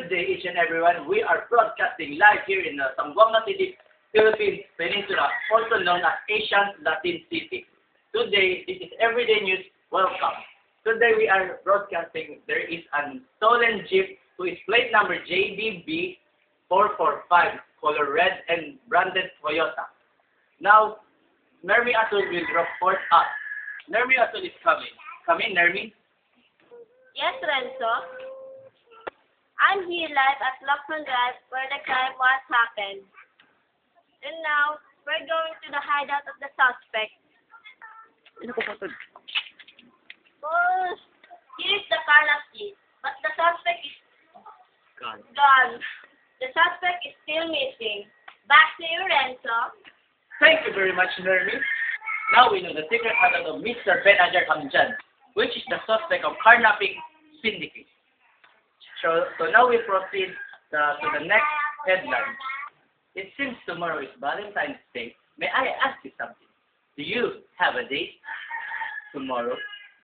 Good day, each and everyone. We are broadcasting live here in the Zamboanga City, Philippines Peninsula, also known as Asian Latin City. Today, this is Everyday News. Welcome. Today, we are broadcasting. There is a stolen Jeep who is plate number JBB 445, color red and branded Toyota. Now, Nermi Atul will report us. Nermi Atul is coming. Come in, Nermi. Yes, Renzo. I'm here live at Lockman Drive where the crime was happened. And now, we're going to the hideout of the suspect. Boss, here is the car key, but the suspect is gone. The suspect is still missing. Back to you, Renzo. Thank you very much, Nermi. Now we know the secret hideout of Mr. Ben Ajar Hamjan, which is the suspect of carnapping syndicate. So now we proceed to the next headline. It seems tomorrow is Valentine's Day. May I ask you something? Do you have a date tomorrow?